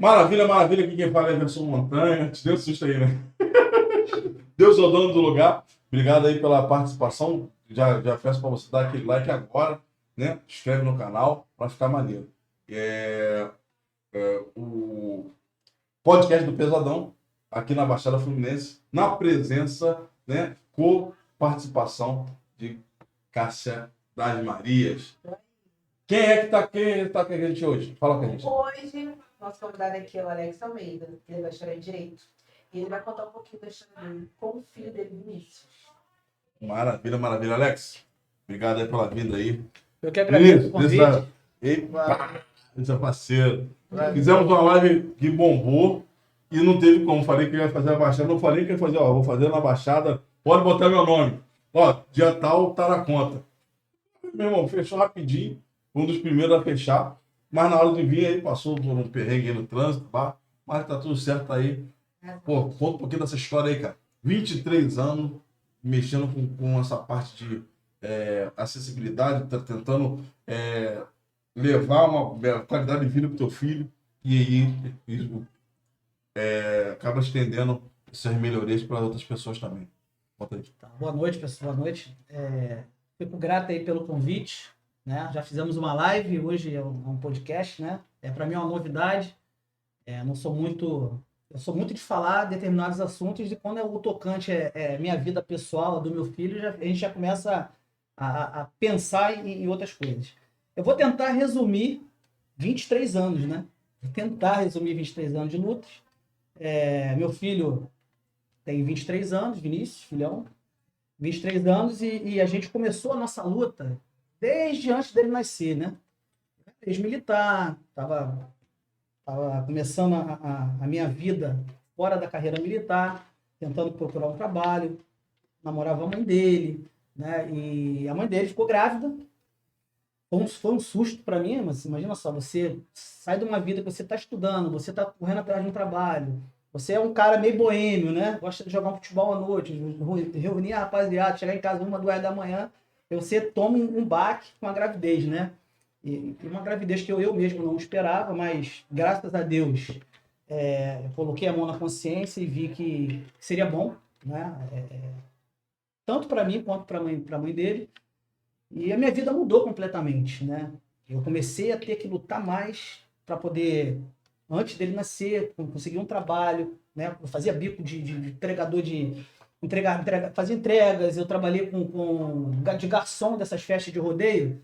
Maravilha, maravilha. Aqui quem fala é Everson Montanha. Te deu susto aí, né? Deus é o dono do lugar. Obrigado aí pela participação. Já peço para você dar aquele like agora, né? Inscreve no canal para ficar maneiro. O podcast do Pesadão, aqui na Baixada Fluminense, na presença, né? Com-participação de Cássia das Marias. Quem é que tá com a gente hoje? Fala com a gente. Hoje, nosso convidado aqui é o Alex Almeida, ele vai estudar em Direito. E ele vai contar um pouquinho da história dele com o filho dele, Vinícius. Maravilha, maravilha. Alex, obrigado aí pela vinda aí. Eu que agradeço o convite. Esse é parceiro. Fizemos uma live que bombou e não teve como. Falei que ia fazer a Baixada. Não falei que ia fazer, vou fazer na Baixada. Pode botar meu nome. Dia tal, tá na conta. Meu irmão, fechou rapidinho. Um dos primeiros a fechar. Mas na hora de vir aí, passou por um perrengue aí no trânsito, mas tá tudo certo aí. Pô, conta um pouquinho dessa história aí, cara. 23 anos mexendo com essa parte de acessibilidade, tá tentando levar uma qualidade de vida pro teu filho e aí isso acaba estendendo essas melhorias para outras pessoas também. Conta aí. Tá, boa noite, pessoal. Boa noite. Fico grato aí pelo convite, né? Já fizemos uma live, hoje é um podcast, né? Para mim é uma novidade. Eu sou muito de falar determinados assuntos e quando o tocante minha vida pessoal, do meu filho, a gente já começa a pensar em outras coisas. Eu vou tentar resumir 23 anos, né? Vou tentar resumir 23 anos de lutas. Meu filho tem 23 anos, Vinícius, filhão, 23 anos, e a gente começou a nossa luta desde antes dele nascer, né? Ex-militar, estava começando a minha vida fora da carreira militar, tentando procurar um trabalho, namorava a mãe dele, né? E a mãe dele ficou grávida. Foi um susto para mim, mas imagina só, você sai de uma vida que você está estudando, você está correndo atrás de um trabalho, você é um cara meio boêmio, né? Gosta de jogar um futebol à noite, reunir a rapaziada, chegar em casa 1, 2 da manhã, e você toma um baque com a gravidez, né? E uma gravidez que eu mesmo não esperava, mas graças a Deus coloquei a mão na consciência e vi que seria bom, né? Tanto para mim quanto para a mãe dele. E a minha vida mudou completamente, né? Eu comecei a ter que lutar mais para poder, antes dele nascer, conseguir um trabalho, né? Eu fazia bico de entregador fazia entregas, eu trabalhei de garçom dessas festas de rodeio,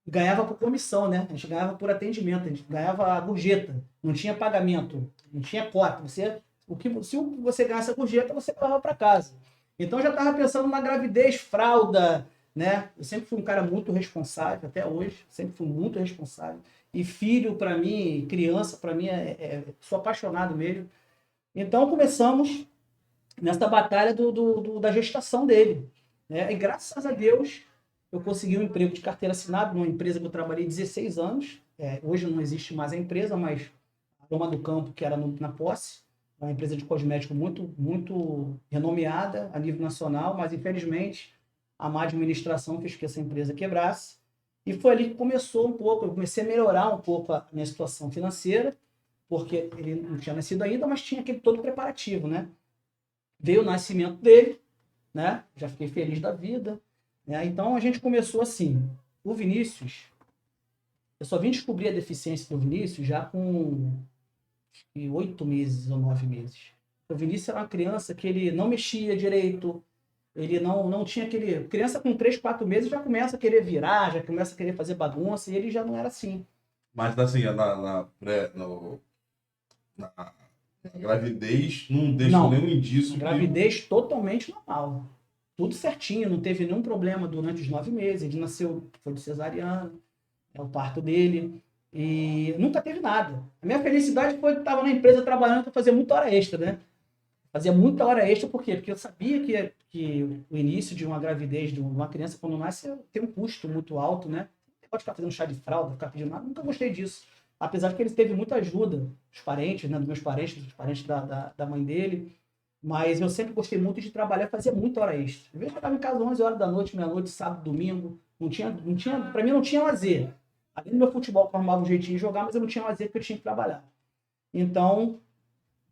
ganhava por comissão, né? A gente ganhava por atendimento, a gente ganhava a gorjeta, não tinha pagamento, não tinha cota. Se você ganhasse a gorjeta, você levava para casa. Então eu já estava pensando na gravidez, fralda, né? Eu sempre fui um cara muito responsável, até hoje, sempre fui muito responsável. E filho, para mim, criança, para mim, sou apaixonado mesmo. Então começamos nessa batalha da gestação dele, né? E graças a Deus, eu consegui um emprego de carteira assinada numa empresa que eu trabalhei 16 anos. Hoje não existe mais a empresa, mas a Doma do Campo, que era na Posse, uma empresa de cosmético muito, muito renomeada a nível nacional, mas infelizmente a má administração fez que essa empresa quebrasse. E foi ali que começou um pouco, eu comecei a melhorar um pouco a minha situação financeira, porque ele não tinha nascido ainda, mas tinha aquele todo preparativo, né? Veio o nascimento dele, né? Já fiquei feliz da vida. Então a gente começou assim. O Vinícius, eu só vim descobrir a deficiência do Vinícius já com 8 meses ou 9 meses. O Vinícius era uma criança que ele não mexia direito, ele não tinha aquele... Criança com 3, 4 meses já começa a querer virar, já começa a querer fazer bagunça, e ele já não era assim. Mas assim, na gravidez não deixou nenhum indício. Gravidez totalmente normal. Tudo certinho, não teve nenhum problema durante os 9 meses. Ele nasceu, foi de cesariano, o parto dele, e nunca teve nada. A minha felicidade foi que estava na empresa trabalhando para fazer muita hora extra, né? Fazia muita hora extra, por quê? Porque eu sabia que o início de uma gravidez de uma criança, quando nasce, tem um custo muito alto, né? Você pode ficar fazendo chá de fralda, ficar pedindo nada, nunca gostei disso. Apesar de que ele teve muita ajuda, os parentes, né? Dos meus parentes, dos parentes da mãe dele. Mas eu sempre gostei muito de trabalhar, fazia muita hora extra. Às vezes eu estava em casa 11 horas da noite, meia-noite, sábado, domingo. Para mim não tinha lazer. Além do meu futebol, que eu arrumava um jeitinho de jogar, mas eu não tinha lazer porque eu tinha que trabalhar. Então,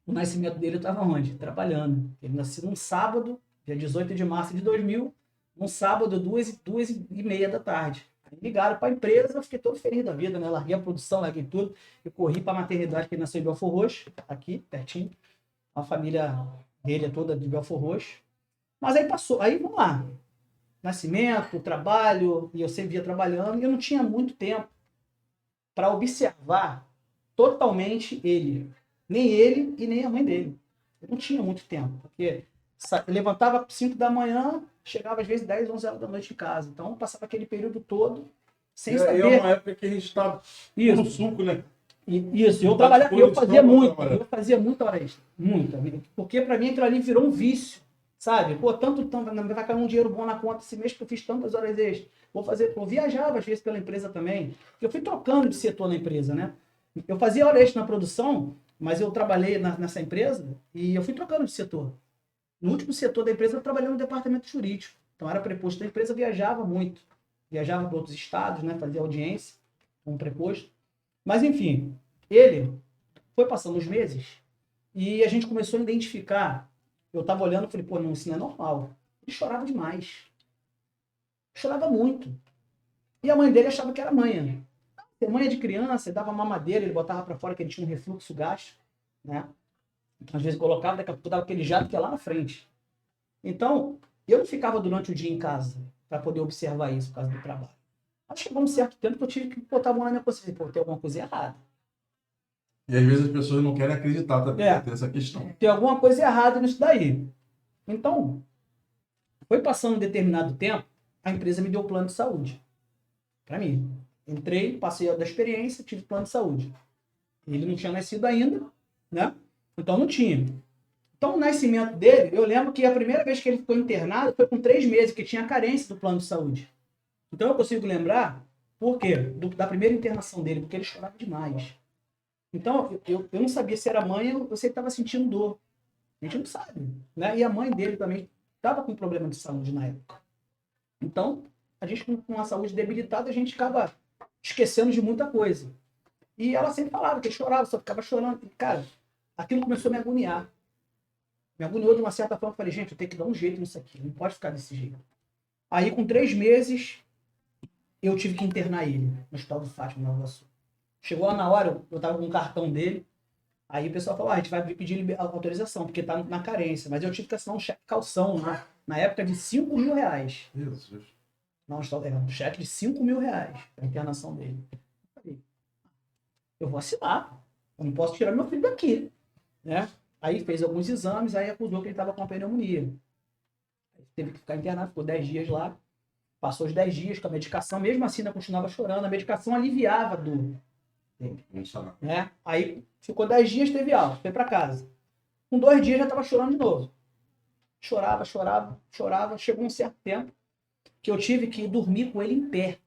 o nascimento dele eu estava onde? Trabalhando. Ele nasceu num sábado, dia 18 de março de 2000, num sábado, 2h30 da tarde. Aí ligaram para a empresa, eu fiquei todo feliz da vida, né? Larguei a produção, larguei tudo. Eu corri para a maternidade, que ele nasceu em Belfor Roxo, aqui, pertinho. A família dele é toda de Belfor Roxo. Mas aí passou, aí vamos lá. Nascimento, trabalho, e eu sempre ia trabalhando, e eu não tinha muito tempo para observar totalmente ele. Nem ele e nem a mãe dele. Eu não tinha muito tempo, porque eu levantava às 5 da manhã, chegava às vezes 10, 11 horas da noite em casa. Então, eu passava aquele período todo sem saber. É uma época que a gente está no suco, né? Isso, eu trabalhava, eu fazia muita hora extra, muita, porque para mim aquilo ali virou um vício, sabe? Pô, tanto, vai cair um dinheiro bom na conta esse mês porque eu fiz tantas horas extras. Eu viajava às vezes pela empresa também, eu fui trocando de setor na empresa, né? Eu fazia hora extra na produção, mas eu trabalhei nessa empresa e eu fui trocando de setor. No último setor da empresa eu trabalhei no departamento jurídico, então era preposto da empresa, viajava muito, viajava para outros estados, né? Fazia audiência como preposto. Mas, enfim, ele foi passando os meses e a gente começou a identificar. Eu estava olhando e falei, pô, não, isso não é normal. Ele chorava demais. Chorava muito. E a mãe dele achava que era manha. Ser manha de criança, ele dava mamadeira, ele botava para fora que ele tinha um refluxo gástrico, né? Então, às vezes colocava, daqui a pouco dava aquele jato que ia lá na frente. Então, eu não ficava durante o dia em casa para poder observar isso por causa do trabalho. Mas chegou um certo tempo que eu tive que botar a mão na minha consciência. Pô, tem alguma coisa errada. E às vezes as pessoas não querem acreditar também, tem essa questão. Tem alguma coisa errada nisso daí. Então, foi passando um determinado tempo, a empresa me deu plano de saúde. Para mim. Entrei, passei da experiência, tive plano de saúde. Ele não tinha nascido ainda, né? Então não tinha. Então o nascimento dele, eu lembro que a primeira vez que ele ficou internado foi com 3 meses, que tinha carência do plano de saúde. Então eu consigo lembrar, por quê? Da primeira internação dele, porque ele chorava demais. Então eu não sabia se era mãe ou se ele estava sentindo dor. A gente não sabe, né? E a mãe dele também estava com problema de saúde na época. Então, a gente com a saúde debilitada, a gente acaba esquecendo de muita coisa. E ela sempre falava que ele chorava, só ficava chorando. E, cara, aquilo começou a me agoniar. Me agoniou de uma certa forma. Eu falei, gente, eu tenho que dar um jeito nisso aqui. Não pode ficar desse jeito. Aí, com 3 meses, eu tive que internar ele no Hospital do Fátima, Nova Iguaçu. Chegou lá na hora, eu estava com o cartão dele. Aí o pessoal falou, a gente vai pedir autorização, porque está na carência. Mas eu tive que assinar um cheque calção, né? Na época de R$5.000. Jesus. Não, um cheque de R$5.000 para a internação dele. Eu vou assinar. Eu não posso tirar meu filho daqui, né? Aí fez alguns exames, aí acusou que ele estava com pneumonia. Aí teve que ficar internado, ficou 10 dias lá. Passou os 10 dias com a medicação, mesmo assim ainda continuava chorando. A medicação aliviava a dor dele, né? Aí ficou 10 dias, teve alta, foi para casa. Com 2 dias já estava chorando de novo. Chorava. Chegou um certo tempo que eu tive que dormir com ele em pé.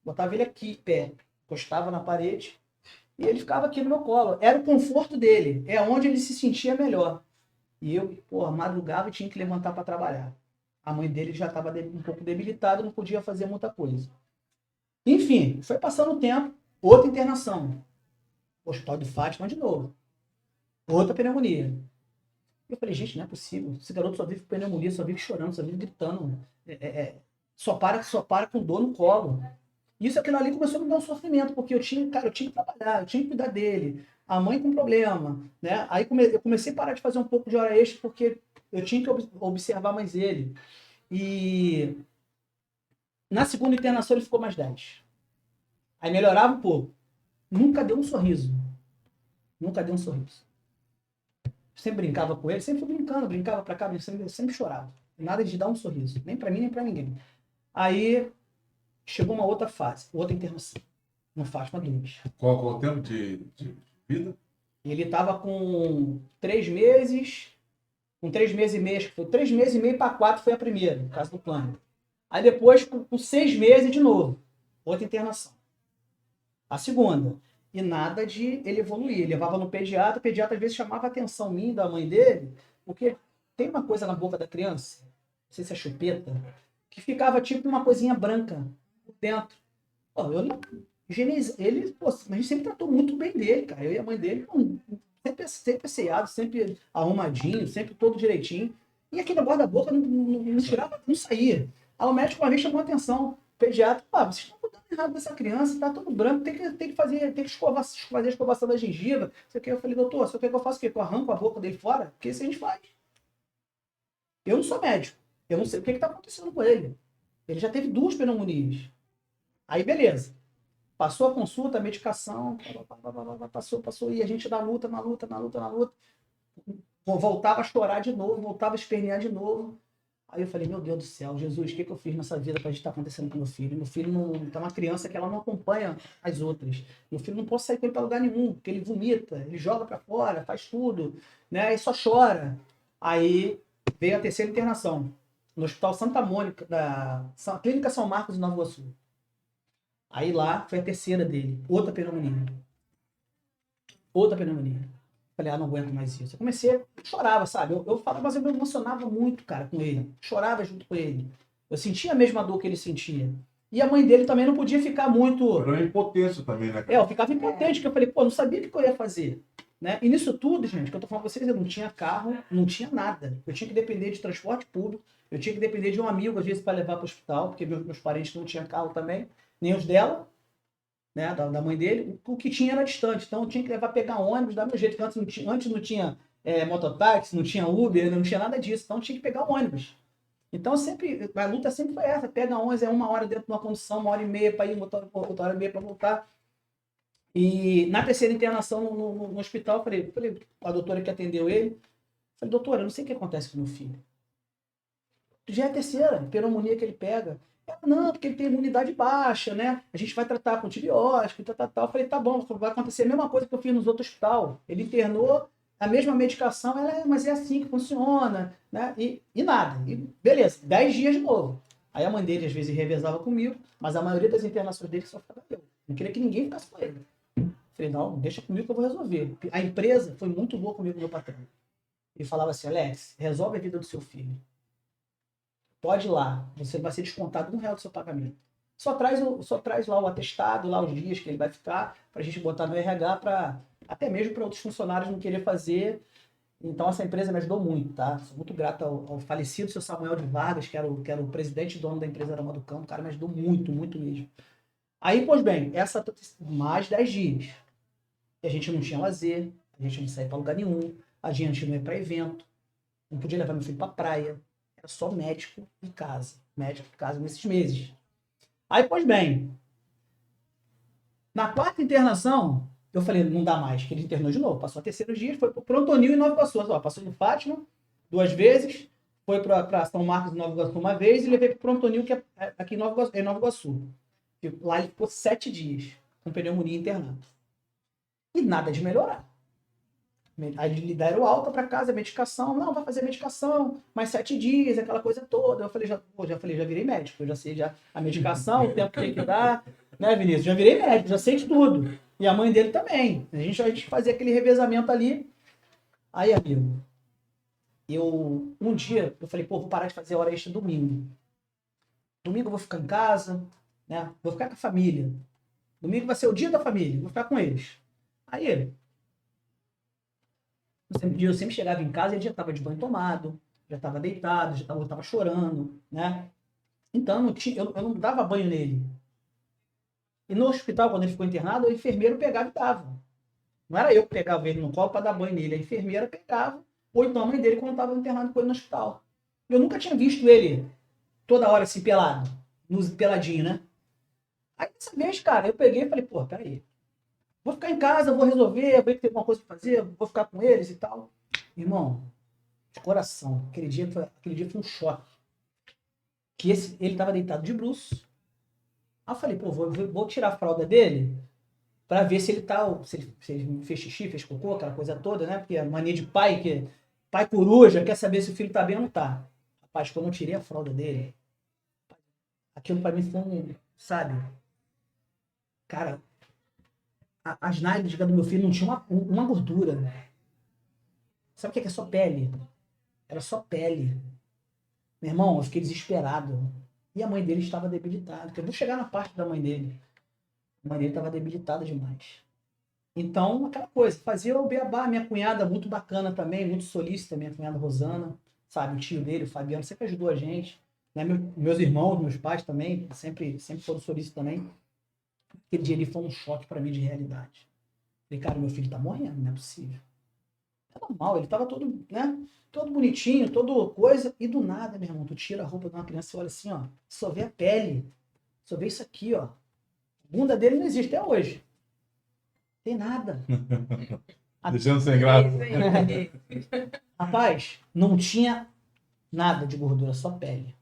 Botava ele aqui, em pé. Encostava na parede. E ele ficava aqui no meu colo. Era o conforto dele. É onde ele se sentia melhor. E eu, madrugava e tinha que levantar para trabalhar. A mãe dele já estava um pouco debilitada, não podia fazer muita coisa. Enfim, foi passando o tempo. Outra internação. Hospital de Fátima de novo. Outra pneumonia. Eu falei, gente, não é possível. Esse garoto só vive com pneumonia, só vive chorando, só vive gritando. Só para com dor no colo. Isso, aquilo ali começou a me dar um sofrimento, porque eu tinha que trabalhar, eu tinha que cuidar dele. A mãe com problema, né? Aí eu comecei a parar de fazer um pouco de hora extra, porque eu tinha que observar mais ele. E na segunda internação ele ficou mais 10. Aí melhorava um pouco. Nunca deu um sorriso. Sempre brincava com ele, sempre fui brincando, brincava pra cá, sempre chorava. Nada de dar um sorriso, nem pra mim, nem pra ninguém. Aí chegou uma outra fase, outra internação, no Fátima 2. Qual o tempo de vida? Ele estava com 3 meses, com 3 meses e meio, acho que foi 3 meses e meio para 4 foi a primeira, no caso do plano. Aí depois, com 6 meses de novo, outra internação. A segunda. E nada de ele evoluir. Ele levava no pediatra, o pediatra às vezes chamava a atenção minha e da mãe dele, porque tem uma coisa na boca da criança, não sei se é chupeta, que ficava tipo uma coisinha branca por dentro. Pô, eu não higienizei. Ele, pô, a gente sempre tratou muito bem dele, cara. Eu e a mãe dele não sempre asseado, sempre arrumadinho, sempre todo direitinho. E aquele negócio da boca não tirava, não saía. Aí o médico uma vez chamou a atenção, o pediatra, vocês estão cuidando errado dessa criança, tá tudo branco, tem que fazer fazer a escovação da gengiva. Eu falei, doutor, você quer que eu faça o quê? Que eu arranco a boca dele fora? Porque isso a gente faz. Eu não sou médico, eu não sei o que está acontecendo com ele. Ele já teve 2 pneumonias. Aí, beleza. Passou a consulta, a medicação, passou, e a gente na luta. Voltava a chorar de novo, voltava a espernear de novo. Aí eu falei, meu Deus do céu, Jesus, o que eu fiz nessa vida para estar acontecendo com meu filho? Meu filho não é uma criança que ela não acompanha as outras. Meu filho não pode sair com ele para lugar nenhum, porque ele vomita, ele joga para fora, faz tudo, né? E só chora. Aí veio a 3ª internação, no Hospital Santa Mônica, da Clínica São Marcos, em Nova Iguaçu. Aí lá foi a 3ª dele, outra pneumonia. Falei, não aguento mais isso. Eu comecei, eu chorava, sabe? Eu falava, mas eu me emocionava muito, cara, com ele. Chorava junto com ele. Eu sentia a mesma dor que ele sentia. E a mãe dele também não podia ficar muito... Era uma impotência também, né? Eu ficava impotente, porque eu falei, não sabia o que eu ia fazer. Né? E nisso tudo, gente, que eu tô falando pra vocês, eu não tinha carro, não tinha nada. Eu tinha que depender de transporte público, eu tinha que depender de um amigo, às vezes, para levar para o hospital, porque meus parentes não tinham carro também, nem os dela, né, da mãe dele. O que tinha era distante, então eu tinha que levar, pegar ônibus, dar meu jeito, que antes não tinha mototáxi, não tinha Uber, não tinha nada disso, então eu tinha que pegar ônibus. Então a luta sempre foi essa, pega ônibus, 1 hora dentro de uma condução, 1h30 para ir, outra 1h30 para voltar. E na 3ª internação no hospital, falei, a doutora que atendeu ele, falei, doutora, eu não sei o que acontece com meu filho. Já é a 3ª pneumonia que ele pega. Não, porque ele tem imunidade baixa, né? A gente vai tratar com antibiótico, tal. Eu falei, tá bom, vai acontecer a mesma coisa que eu fiz nos outros hospitais. Ele internou, a mesma medicação, mas é assim que funciona, né? E nada. E beleza, 10 dias de novo. Aí a mãe dele, às vezes, revezava comigo, mas a maioria das internações dele só ficava eu. Não queria que ninguém ficasse com ele. Falei, não, deixa comigo que eu vou resolver. A empresa foi muito boa comigo, meu patrão. Ele falava assim, Alex, resolve a vida do seu filho. Pode ir lá, você vai ser descontado R$1 do seu pagamento. Só traz lá o atestado, lá os dias que ele vai ficar, pra gente botar no RH, até mesmo para outros funcionários não querer fazer. Então essa empresa me ajudou muito, tá? Sou muito grato ao falecido seu Samuel de Vargas, que era o presidente e dono da empresa Aroma do Campo. O cara me ajudou muito, muito mesmo. Aí, pois bem, mais 10 dias. E a gente não tinha lazer, a gente não saía para lugar nenhum, a gente não ia para evento, não podia levar meu filho para praia, era só médico em casa nesses meses. Aí, pois bem, na 4ª internação, eu falei, não dá mais, que ele internou de novo, passou a 3º dia, foi para o Prontonil em Nova Iguaçu, passou no Fátima 2 vezes, foi para São Marcos em Nova Iguaçu uma vez e levei para o Prontonil, que é aqui em Nova Iguaçu. Lá ele ficou 7 dias, com pneumonia internado. E nada de melhorar. Aí lhe deram alta para casa, medicação. Não, vai fazer medicação, mais 7 dias, aquela coisa toda. Eu falei, já virei médico, eu já sei a medicação, o tempo que tem que dar. Né, Vinícius? Já virei médico, já sei de tudo. E a mãe dele também. A gente fazia aquele revezamento ali. Aí, amigo, um dia, eu falei, vou parar de fazer hora extra domingo. Domingo eu vou ficar em casa, né? Vou ficar com a família. Domingo vai ser o dia da família, vou ficar com eles. Aí, eu sempre chegava em casa e ele já estava de banho tomado, já estava deitado, já estava chorando, né? Então, eu não dava banho nele. E no hospital, quando ele ficou internado, o enfermeiro pegava e dava. Não era eu que pegava ele no colo para dar banho nele, a enfermeira pegava, ou então a mãe dele quando estava internado com ele no hospital. Eu nunca tinha visto ele toda hora assim, pelado, peladinho, né? Aí, dessa vez, cara, eu peguei e falei, peraí. Vou ficar em casa, vou resolver, ver que tem alguma coisa para fazer, vou ficar com eles e tal. Irmão, de coração, aquele dia foi um choque. Que ele estava deitado de bruços. Aí eu falei, vou tirar a fralda dele para ver se ele se ele fez xixi, fez cocô, aquela coisa toda, né? Porque a mania de pai, que pai coruja, quer saber se o filho tá bem ou não tá. Rapaz, quando eu tirei a fralda dele, aquilo para mim foi sabe? Cara, as nádegas do meu filho não tinham uma gordura. Sabe o que é só pele? Era só pele. Meu irmão, eu fiquei desesperado. E a mãe dele estava debilitada. Eu vou chegar na parte da mãe dele. A mãe dele estava debilitada demais. Então, aquela coisa, fazia o beabá, minha cunhada muito bacana também, muito solícita, minha cunhada Rosana, sabe, o tio dele, o Fabiano, sempre ajudou a gente, né? Meus irmãos, meus pais também, sempre foram solícitos também. Aquele dia ali foi um choque para mim de realidade. Falei, cara, meu filho tá morrendo, não é possível. É normal, ele tava todo, né, todo bonitinho, todo coisa, e do nada, meu irmão, tu tira a roupa de uma criança e olha assim, ó, só vê a pele, só vê isso aqui, ó. A bunda dele não existe até hoje. Tem nada. Deixando sem graça. Rapaz, não tinha nada de gordura, só pele.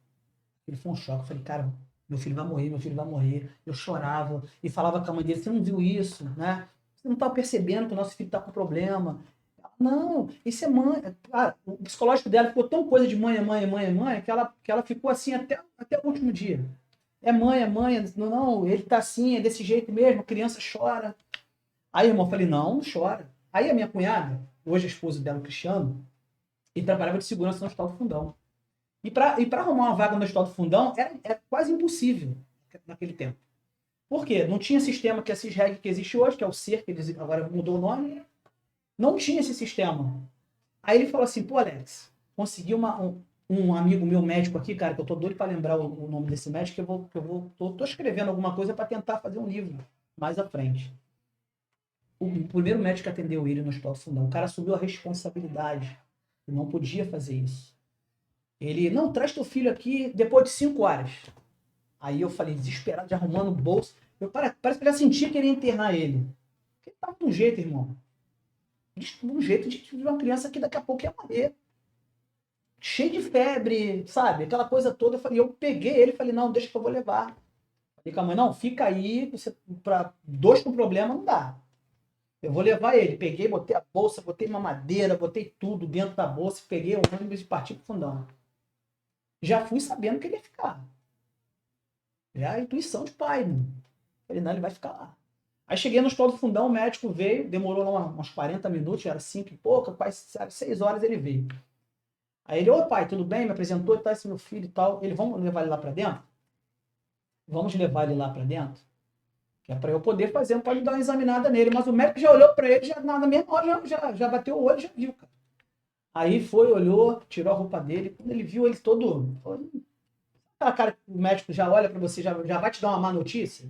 Ele foi um choque. Eu falei, cara, meu filho vai morrer, meu filho vai morrer. Eu chorava e falava com a mãe dele, você não viu isso, né? Você não tá percebendo que o nosso filho tá com problema. Não, isso é mãe. Ah, o psicológico dela ficou tão coisa de mãe, que ela ficou assim até o último dia. É mãe, não, ele tá assim, é desse jeito mesmo, a criança chora. Aí, irmão, eu falei, não, não chora. Aí a minha cunhada, hoje a esposa dela, o Cristiano, ele trabalhava de segurança no Hospital do Fundão. E para arrumar uma vaga no Hospital do Fundão era quase impossível naquele tempo. Por quê? Não tinha sistema que é a CISREG que existe hoje, que é o SER, que eles agora mudou o nome. Não tinha esse sistema. Aí ele falou assim, pô, Alex, consegui um amigo meu médico aqui, cara, que eu tô doido para lembrar o nome desse médico, que tô escrevendo alguma coisa para tentar fazer um livro mais à frente. O primeiro médico que atendeu ele no Hospital do Fundão, o cara assumiu a responsabilidade. Ele não podia fazer isso. Ele, não, traz teu filho aqui depois de 5 horas. Aí eu falei, desesperado, já arrumando o bolso. Parece que eu já sentia que ele ia internar ele. Porque ele tava de um jeito, irmão. De um jeito de uma criança que daqui a pouco ia morrer. Cheio de febre, sabe? Aquela coisa toda. Eu peguei ele e falei, não, deixa que eu vou levar. Falei com a mãe, não, fica aí, para dois com problema não dá. Eu vou levar ele. Peguei, botei a bolsa, botei mamadeira, botei tudo dentro da bolsa, peguei o ônibus e parti pro Fundão. Já fui sabendo que ele ia ficar. É a intuição de pai, né? Falei, não, ele vai ficar lá. Aí cheguei no Hospital do Fundão, o médico veio, demorou lá uns 40 minutos, era 5 e pouco, quase 6 horas ele veio. Aí ele, ô pai, tudo bem? Me apresentou, tá, esse meu filho e tal. Ele, vamos levar ele lá pra dentro? Vamos levar ele lá pra dentro? Que é pra eu poder fazer, pode dar uma examinada nele. Mas o médico já olhou pra ele, já na mesma hora já bateu o olho, já viu, cara. Aí foi, olhou, tirou a roupa dele. Quando ele viu ele todo... Falou, aquela cara que o médico já olha pra você, já vai te dar uma má notícia.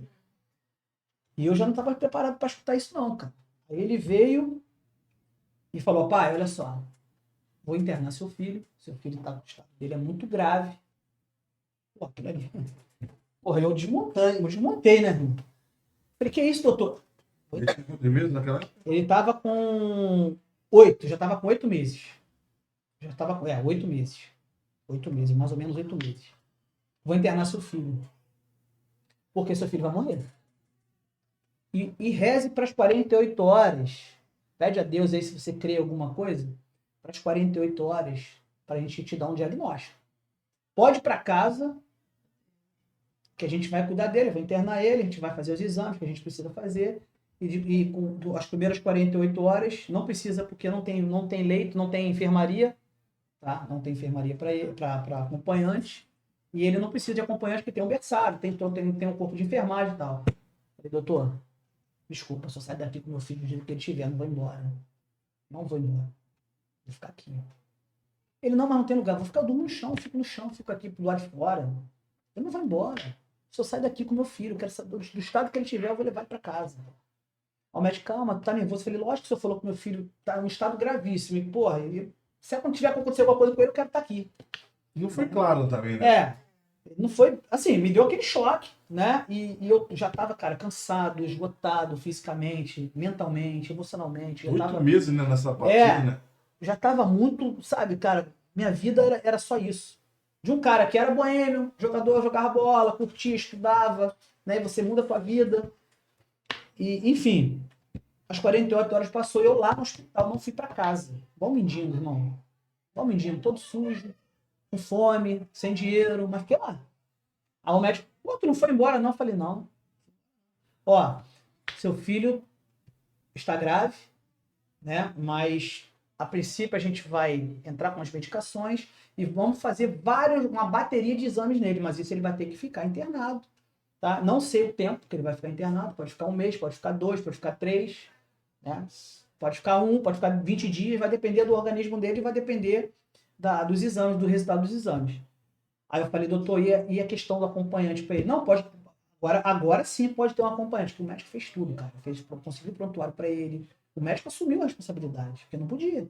E eu já não estava preparado para escutar isso não, cara. Aí ele veio e falou, pai, olha só, vou internar seu filho tá com o estado dele é muito grave. Pô, aquilo ali. Porra, eu desmontei, né, irmão? Falei, que isso, doutor? Ele tava com 8, já tava com 8 meses. Já tava com, 8 meses. 8 meses, mais ou menos 8 meses. Vou internar seu filho. Porque seu filho vai morrer. E reze para as 48 horas. Pede a Deus aí se você crê em alguma coisa. Para as 48 horas. Para a gente te dar um diagnóstico. Pode ir para casa. Que a gente vai cuidar dele. Vai internar ele. A gente vai fazer os exames que a gente precisa fazer. E com as primeiras 48 horas. Não precisa porque não tem leito. Não tem enfermaria. Tá? Não tem enfermaria para acompanhante. E ele não precisa de acompanhante porque tem um berçário. Tem um corpo de enfermagem e tal. Falei, doutor, desculpa, só sai daqui com meu filho do jeito que ele estiver, não vou embora. Não vou embora. Vou ficar aqui. Ele, não, mas não tem lugar. Vou ficar, eu durmo no chão, fico aqui do lado de fora. Eu não vou embora. Só sai daqui com meu filho. Eu quero saber do estado que ele tiver, eu vou levar ele para casa. O médico, calma, tu tá nervoso? Eu falei, lógico que o senhor falou que meu filho tá em um estado gravíssimo. E, porra, se tiver que acontecer alguma coisa com ele, eu quero estar aqui. Não foi claro também, né? Não foi, assim, me deu aquele choque, né? E eu já tava, cara, cansado, esgotado fisicamente, mentalmente, emocionalmente. 8 meses, né, nessa partida, né? Já tava muito, sabe, cara, minha vida era só isso. De um cara que era boêmio, jogador, jogava bola, curtia, estudava, né? E você muda a tua vida. E, enfim, as 48 horas passou, eu lá no hospital, não fui pra casa. Igual mendigo, irmão. Igual mendigo, todo sujo, com fome, sem dinheiro, mas fiquei lá. Aí o médico, pô, tu não foi embora não? Eu falei, não. Ó, seu filho está grave, né? Mas a princípio a gente vai entrar com as medicações e vamos fazer uma bateria de exames nele, mas isso ele vai ter que ficar internado, tá? Não sei o tempo que ele vai ficar internado, pode ficar 1 mês, pode ficar 2, pode ficar 3, né? Pode ficar 1, pode ficar 20 dias, vai depender do organismo dele, vai depender dos exames, do resultado dos exames. Aí eu falei, doutor, e a questão do acompanhante para ele? Não, pode. Agora sim pode ter um acompanhante, porque o médico fez tudo, cara. Conseguiu prontuário para ele. O médico assumiu a responsabilidade, porque não podia.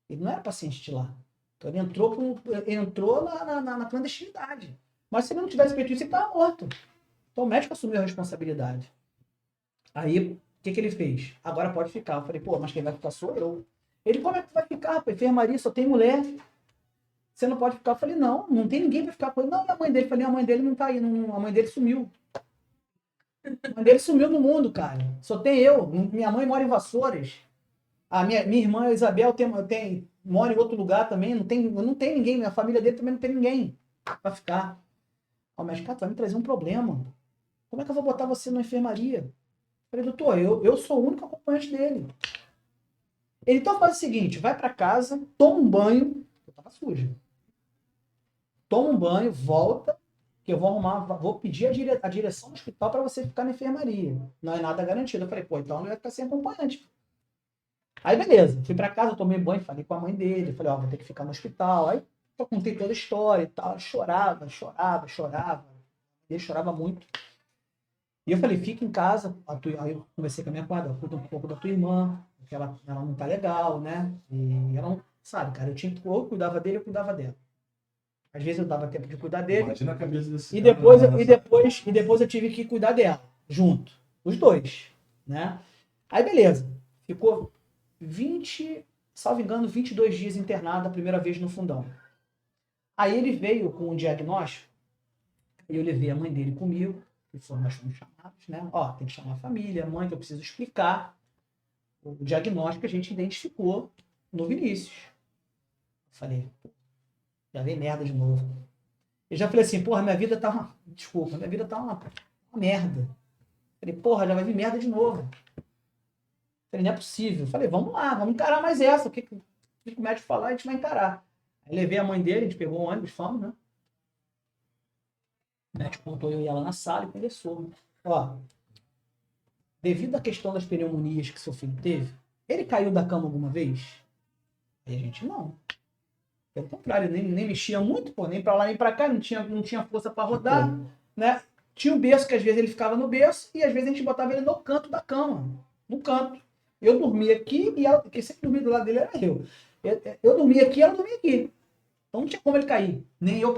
Ele não era paciente de lá. Então ele entrou na clandestinidade. Mas se ele não tivesse feito isso, ele estava morto. Então o médico assumiu a responsabilidade. Aí, o que ele fez? Agora pode ficar. Eu falei, pô, mas quem vai ficar sou eu. Ele, como é que vai ficar? Pô, enfermaria, só tem mulher. Você não pode ficar. Eu falei, não tem ninguém para ficar com ele. Não, e a mãe dele? Eu falei, a mãe dele não tá aí. Não, a mãe dele sumiu. A mãe dele sumiu no mundo, cara. Só tem eu. Minha mãe mora em Vassouras. A minha irmã Isabel mora em outro lugar também. Não tem ninguém. Minha família dele também não tem ninguém para ficar. O médico, cara, vai me trazer um problema. Como é que eu vou botar você na enfermaria? Eu falei, doutor, eu sou o único acompanhante dele. Ele, então faz o seguinte, vai para casa, toma um banho. Eu tava sujo. Toma um banho, volta, que eu vou pedir a direção do hospital para você ficar na enfermaria. Não é nada garantido. Eu falei, pô, então não vai ficar sem acompanhante. Aí, beleza. Fui para casa, tomei banho, falei com a mãe dele. Falei, ó, vou ter que ficar no hospital. Aí, eu contei toda a história e tal. Chorava. Ele chorava muito. E eu falei, fica em casa. Aí eu conversei com a minha quadra, cuida um pouco da tua irmã, porque ela não tá legal, né? E ela não, sabe, cara, ou eu cuidava dele, eu cuidava dela. Às vezes eu dava tempo de cuidar dele. Imagina a cabeça desse e cara depois eu tive que cuidar dela, junto. Os dois, né? Aí, beleza. Ficou salvo engano, 22 dias internado a primeira vez no fundão. Aí ele veio com um diagnóstico, e eu levei a mãe dele comigo, e nós fomos chamados, né? Ó, tem que chamar a família, a mãe, que eu preciso explicar o diagnóstico que a gente identificou no Vinícius. Eu falei, já veio merda de novo. Eu já falei assim, porra, minha vida tá uma... Desculpa, minha vida tá uma merda. Eu falei, porra, já vai vir merda de novo. Eu falei, não é possível. Eu falei, vamos lá, vamos encarar mais essa. O que o médico falar, a gente vai encarar. Aí levei a mãe dele, a gente pegou um ônibus, fomos, né? O médico contou eu e ela na sala e conversou. Ó, devido à questão das pneumonias que seu filho teve, ele caiu da cama alguma vez? Aí a gente, não. Pelo contrário, nem mexia muito, pô, nem pra lá nem pra cá, não tinha força pra rodar, né? Tinha um berço que às vezes ele ficava no berço e às vezes a gente botava ele no canto da cama, no canto. Eu dormia aqui e ela, quem sempre dormia do lado dele era eu. Eu dormia aqui e ela dormia aqui. Então não tinha como ele cair. Nem eu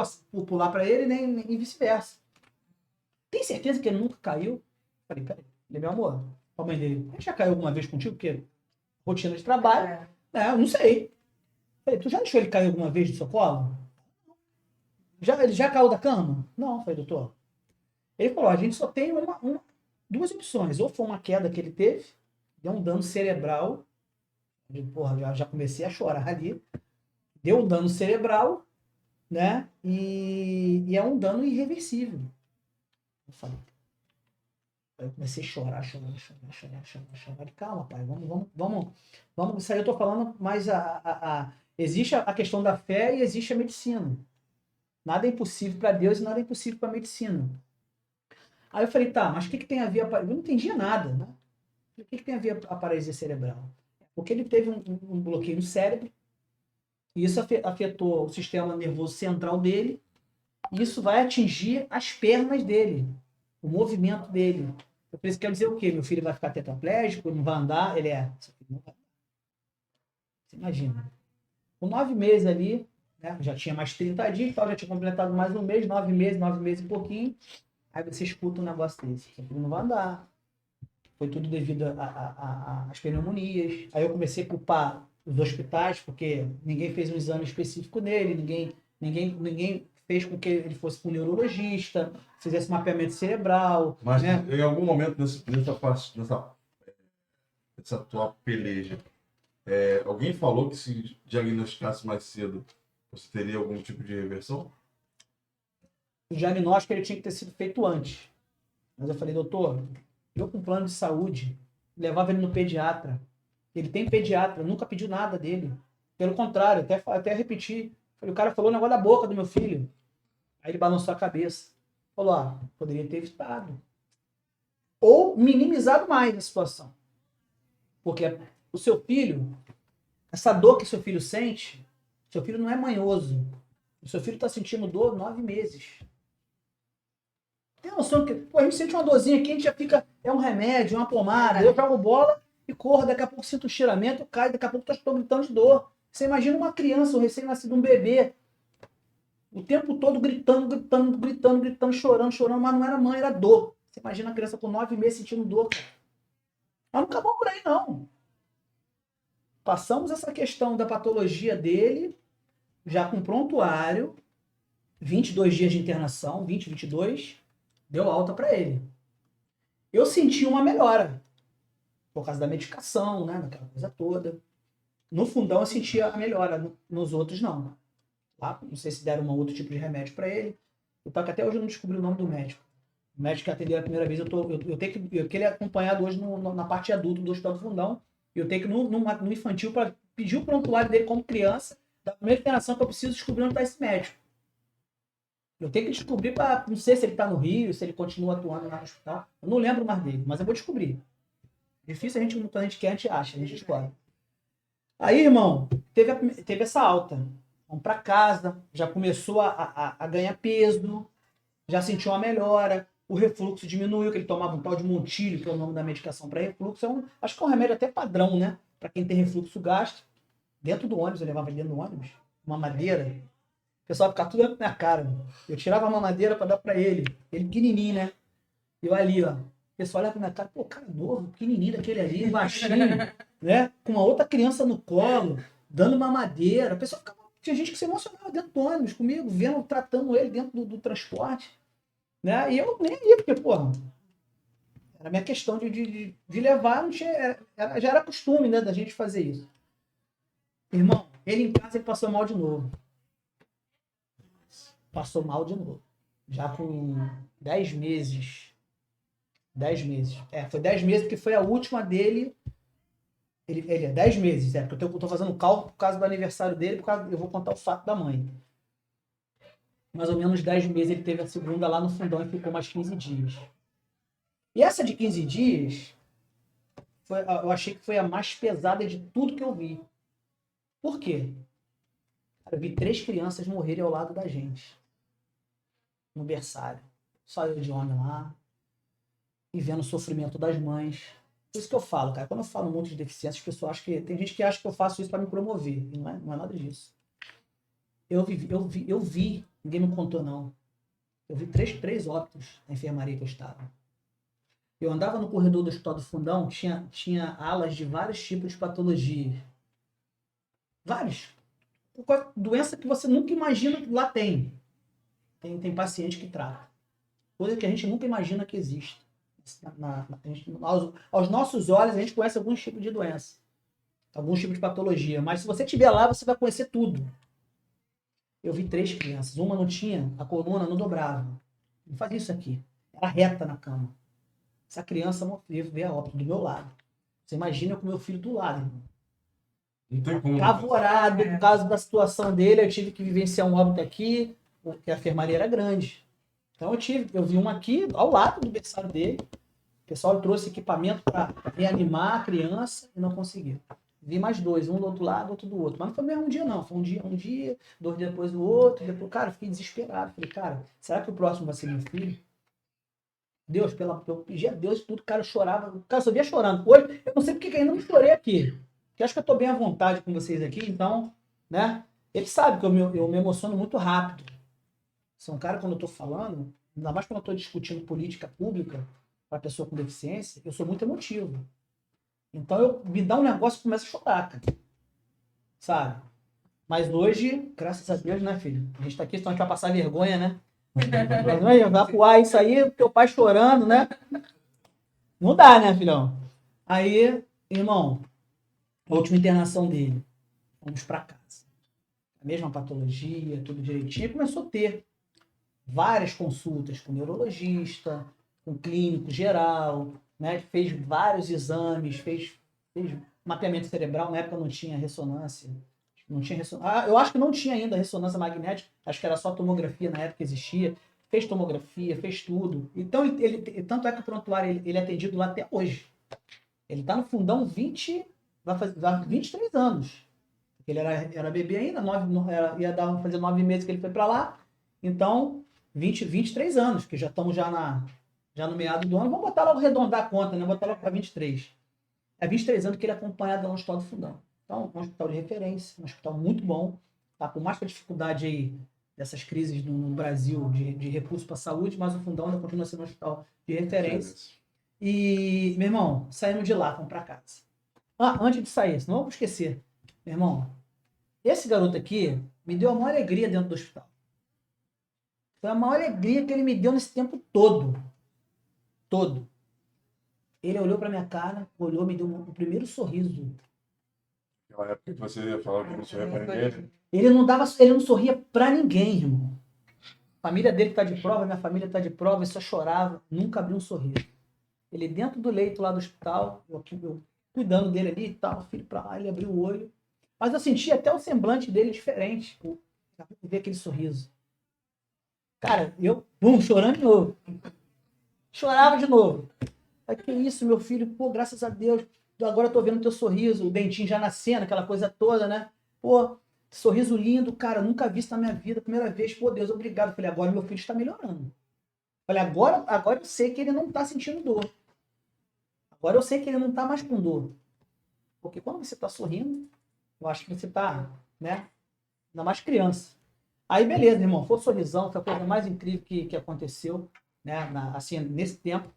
pular pra ele, nem vice-versa. Tem certeza que ele nunca caiu? Falei, peraí. Ele, meu amor, a mãe dele, ele já caiu alguma vez contigo? Porque rotina de trabalho, né? Eu não sei. Falei, tu já deixou ele cair alguma vez do seu colo? Ele já caiu da cama? Não, falei, doutor. Ele falou, a gente só tem duas opções. Ou foi uma queda que ele teve, deu um dano cerebral. Porra, já comecei a chorar ali. Deu um dano cerebral, né? E é um dano irreversível. Eu falei. Aí eu comecei a chorar. Calma, pai, vamos. Isso aí eu tô falando, mas existe a questão da fé e existe a medicina. Nada é impossível para Deus e nada é impossível para a medicina. Aí eu falei, tá, mas o que tem a ver? Eu não entendia nada, né? O que tem a ver a paralisia cerebral? Porque ele teve um bloqueio no cérebro, e isso afetou o sistema nervoso central dele, e isso vai atingir as pernas dele, o movimento dele. Por isso quer dizer o quê? Meu filho vai ficar tetraplégico, não vai andar? Ele é. Você imagina. Com 9 meses ali, né, já tinha mais 30 dias, tal, já tinha completado mais um mês, 9 meses e pouquinho. Aí você escuta um negócio desse. Seu filho não vai andar. Foi tudo devido às pneumonias. Aí eu comecei a culpar os hospitais, porque ninguém fez um exame específico nele, ninguém fez com que ele fosse para um neurologista, fizesse mapeamento cerebral. Mas né? em algum momento nessa tua peleja, alguém falou que se diagnosticasse mais cedo, você teria algum tipo de reversão? O diagnóstico ele tinha que ter sido feito antes. Mas eu falei, doutor, eu com plano de saúde, levava ele no pediatra. Ele tem pediatra, nunca pediu nada dele. Pelo contrário, até repeti. Falei, o cara falou o negócio da boca do meu filho. Aí ele balançou a cabeça. Falou, poderia ter evitado. Ou minimizado mais a situação. Porque o seu filho, essa dor que seu filho sente, seu filho não é manhoso. O seu filho está sentindo dor 9 meses. Tem noção que pô, a gente sente uma dorzinha aqui, a gente já fica, é um remédio, uma pomada, eu jogo bola e corro, daqui a pouco sinto um estiramento, eu caio, daqui a pouco estou gritando de dor. Você imagina uma criança, um recém-nascido, um bebê, o tempo todo gritando, chorando, mas não era mãe, era dor. Você imagina a criança com 9 meses sentindo dor. Mas não acabou por aí, não. Passamos essa questão da patologia dele, já com prontuário, 22 dias de internação, 22, deu alta para ele. Eu senti uma melhora, por causa da medicação, né, daquela coisa toda. No fundão eu sentia a melhora, nos outros não. Tá? Não sei se deram um outro tipo de remédio para ele. Eu tô que até hoje eu não descobri o nome do médico. O médico que atendeu a primeira vez, eu tenho que ele é acompanhado hoje na parte adulta do Hospital do Fundão. Eu tenho que ir no infantil para pedir o prontuário dele como criança, da primeira internação que eu preciso descobrir onde está esse médico. Eu tenho que descobrir para, não sei se ele está no Rio, se ele continua atuando lá no hospital. Eu não lembro mais dele, mas eu vou descobrir. Difícil quando a gente quer, a gente acha, a gente descobre. Aí, irmão, teve essa alta. Vamos para casa, já começou a ganhar peso, já sentiu uma melhora, o refluxo diminuiu, que ele tomava um tal de Montilho, que é o nome da medicação para refluxo. Acho que é um remédio até padrão, né? Para quem tem refluxo gástrico. Dentro do ônibus, eu levava ele dentro do ônibus, uma madeira. O pessoal ficava tudo dentro da minha cara. Eu tirava uma madeira para dar para ele pequenininho, né? E eu ali, ó. O pessoal olha pra minha cara, pô, cara novo, pequenininho daquele ali, baixinho, né? Com uma outra criança no colo, dando uma madeira. O pessoal ficava... Tinha gente que se emocionava dentro do ônibus comigo, vendo, tratando ele dentro do transporte. Né? E eu nem ia, porque, porra, era minha questão de levar, não tinha, já era costume, né, da gente fazer isso. Irmão, ele em casa ele passou mal de novo. Passou mal de novo. Já com 10 meses. 10 meses. Foi 10 meses porque foi a última dele. Ele é 10 meses, porque eu tô fazendo cálculo por causa do aniversário dele, eu vou contar o fato da mãe. Mais ou menos 10 meses ele teve a segunda lá no fundão e ficou mais 15 dias. E essa de 15 dias, eu achei que foi a mais pesada de tudo que eu vi. Por quê? Eu vi 3 crianças morrerem ao lado da gente. No berçário. Só eu de homem lá. E vendo o sofrimento das mães. Por isso que eu falo, cara. Quando eu falo um monte de deficiência, as pessoas acham que... Tem gente que acha que eu faço isso para me promover. E não é nada disso. Eu vi. Ninguém me contou, não. Eu vi 3 óbitos na enfermaria que eu estava. Eu andava no corredor do Hospital do Fundão, tinha alas de vários tipos de patologias. Vários. Doença que você nunca imagina que lá tem. Tem paciente que trata. Coisa que a gente nunca imagina que existe. Aos nossos olhos, a gente conhece alguns tipos de doença. Alguns tipos de patologia. Mas se você estiver lá, você vai conhecer tudo. Eu vi 3 crianças. Uma não tinha, a coluna não dobrava. Não fazia isso aqui. Era reta na cama. Essa criança veio a óbito do meu lado. Você imagina eu com meu filho do lado, irmão. Não tem como. Apavorado por causa da situação dele. Eu tive que vivenciar um óbito aqui, porque a enfermaria era grande. Então eu vi uma aqui, ao lado do berçário dele. O pessoal trouxe equipamento para reanimar a criança e não conseguiu. Vi mais 2, um do outro lado, outro do outro. Mas não foi mesmo um dia, não. Foi um dia, 2 dias depois o outro. Depois, cara, eu fiquei desesperado. Falei, cara, será que o próximo vai ser meu filho? Deus, eu pedi a Deus tudo, cara, eu chorava. Cara, eu só via chorando. Hoje, eu não sei porque que ainda não chorei aqui. Porque acho que eu tô bem à vontade com vocês aqui, então, né? Ele sabe que eu me emociono muito rápido. Você é um cara, quando eu tô falando, ainda mais quando eu tô discutindo política pública para pessoa com deficiência, eu sou muito emotivo. Então, me dá um negócio e começo a chorar, cara. Sabe? Mas hoje, graças a Deus, né, filho? A gente tá aqui, senão a gente vai passar vergonha, né? Vai apuar isso aí, teu pai chorando, né? Não dá, né, filhão? Aí, irmão, a última internação dele, fomos pra casa. A mesma patologia, tudo direitinho. Começou a ter várias consultas com neurologista, com clínico geral, né? Fez vários exames, fez mapeamento cerebral. Na época não tinha ressonância. Eu acho que não tinha ainda ressonância magnética. Acho que era só tomografia na época que existia. Fez tomografia, fez tudo. Então, tanto é que o prontuário ele é atendido lá até hoje. Ele tá no fundão vai 23 anos. Ele era bebê ainda, fazer 9 meses que ele foi para lá. Então, 23 anos, que já estamos já no meado do ano. Vamos botar logo, arredondar a conta, né? Botar logo para 23. É 23 anos que ele é acompanhado lá no Hospital do Fundão. Então, é um hospital de referência, um hospital muito bom. Tá? Por mais que a dificuldade aí dessas crises no Brasil de recursos para a saúde, mas o Fundão ainda continua sendo um hospital de referência. E, meu irmão, saímos de lá, vamos para casa. Antes de sair, senão eu vou esquecer. Meu irmão, esse garoto aqui me deu a maior alegria dentro do hospital. Foi a maior alegria que ele me deu nesse tempo todo. Todo. Ele olhou pra minha cara, olhou, me deu o primeiro sorriso. Naquela época que você ia falar que não sorria pra ninguém. Ele não sorria pra ninguém, irmão. A família dele tá de prova, minha família tá de prova, ele só chorava, nunca abriu um sorriso. Ele dentro do leito lá do hospital, eu cuidando dele ali e tal, filho pra lá, ele abriu o olho. Mas eu senti até o semblante dele diferente, ver aquele sorriso. Cara, chorando de novo. Chorava de novo. Aí, que isso, meu filho? Pô, graças a Deus. Agora eu tô vendo teu sorriso, o dentinho já nascendo, aquela coisa toda, né? Pô, sorriso lindo, cara, nunca vi isso na minha vida. Primeira vez, pô, Deus, obrigado. Falei, agora meu filho está melhorando. Falei, agora eu sei que ele não tá sentindo dor. Agora eu sei que ele não tá mais com dor. Porque quando você tá sorrindo, eu acho que você tá, né? Ainda mais criança. Aí, beleza, irmão. Foi sorrisão, foi a coisa mais incrível que aconteceu, né? Assim, nesse tempo.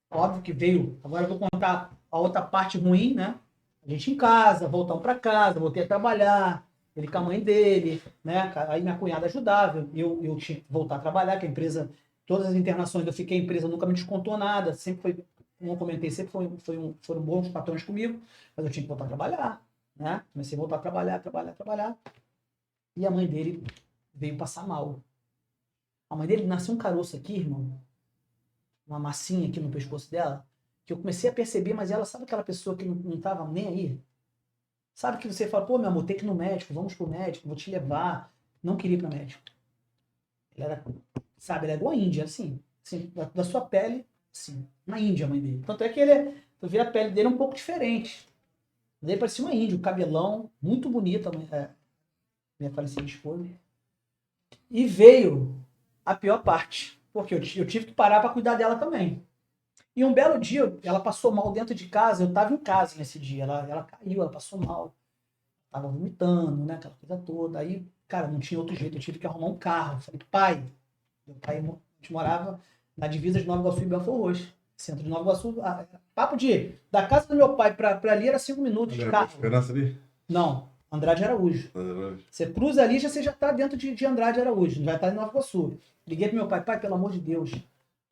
Óbvio que veio. Agora eu vou contar a outra parte ruim, né? A gente em casa, voltamos para casa, voltei a trabalhar, ele com a mãe dele, né? Aí minha cunhada ajudava, eu tinha que voltar a trabalhar, que a empresa, todas as internações eu fiquei, a empresa nunca me descontou nada, sempre foi, como eu comentei, sempre foram bons patrões comigo, mas eu tinha que voltar a trabalhar, né? Comecei a voltar a trabalhar. E a mãe dele veio passar mal. A mãe dele nasceu um caroço aqui, irmão, uma massinha aqui no pescoço dela, que eu comecei a perceber, mas ela, sabe aquela pessoa que não tava nem aí? Sabe que você fala, pô, meu amor, tem que ir no médico, vamos pro médico, vou te levar. Não queria ir pro médico. Ele era, sabe, ele é igual a Índia, assim da sua pele, assim, na Índia, a mãe dele. Tanto é que tu vê a pele dele um pouco diferente. Ele parecia uma índia, o cabelão, muito bonita, minha falecida esposa. E veio a pior parte, porque eu tive que parar para cuidar dela também. E um belo dia, ela passou mal dentro de casa, eu estava em casa nesse dia, ela caiu, ela passou mal, estava vomitando, né, aquela coisa toda. Aí, cara, não tinha outro jeito, eu tive que arrumar um carro. Falei, pai, meu pai, a gente morava na divisa de Nova Iguaçu e Belfort Roxo, centro de Nova Iguaçu, papo da casa do meu pai para ali era 5 minutos de carro. Esperança ali? Não, Andrade Araújo. Você cruza ali, você já está dentro de Andrade Araújo, não vai estar em Nova Iguaçu. Liguei pro meu pai, pai, pelo amor de Deus,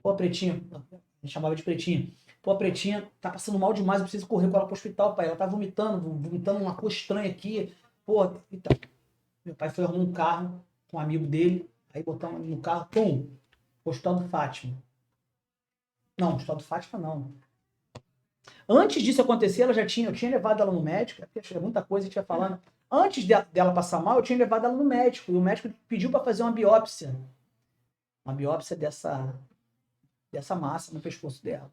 pô, Pretinha, a gente chamava de Pretinha, pô, a Pretinha tá passando mal demais, eu preciso correr com ela pro hospital, pai, ela tá vomitando uma coisa estranha aqui, pô, então. Meu pai foi arrumar um carro com um amigo dele, aí botamos no carro, pum, Hospital do Fátima. Não, Hospital do Fátima não. Antes disso acontecer, eu tinha levado ela no médico, porque muita coisa a gente vai falando. Antes dela passar mal, eu tinha levado ela no médico, e o médico pediu para fazer uma biópsia. Uma biópsia dessa massa no pescoço dela.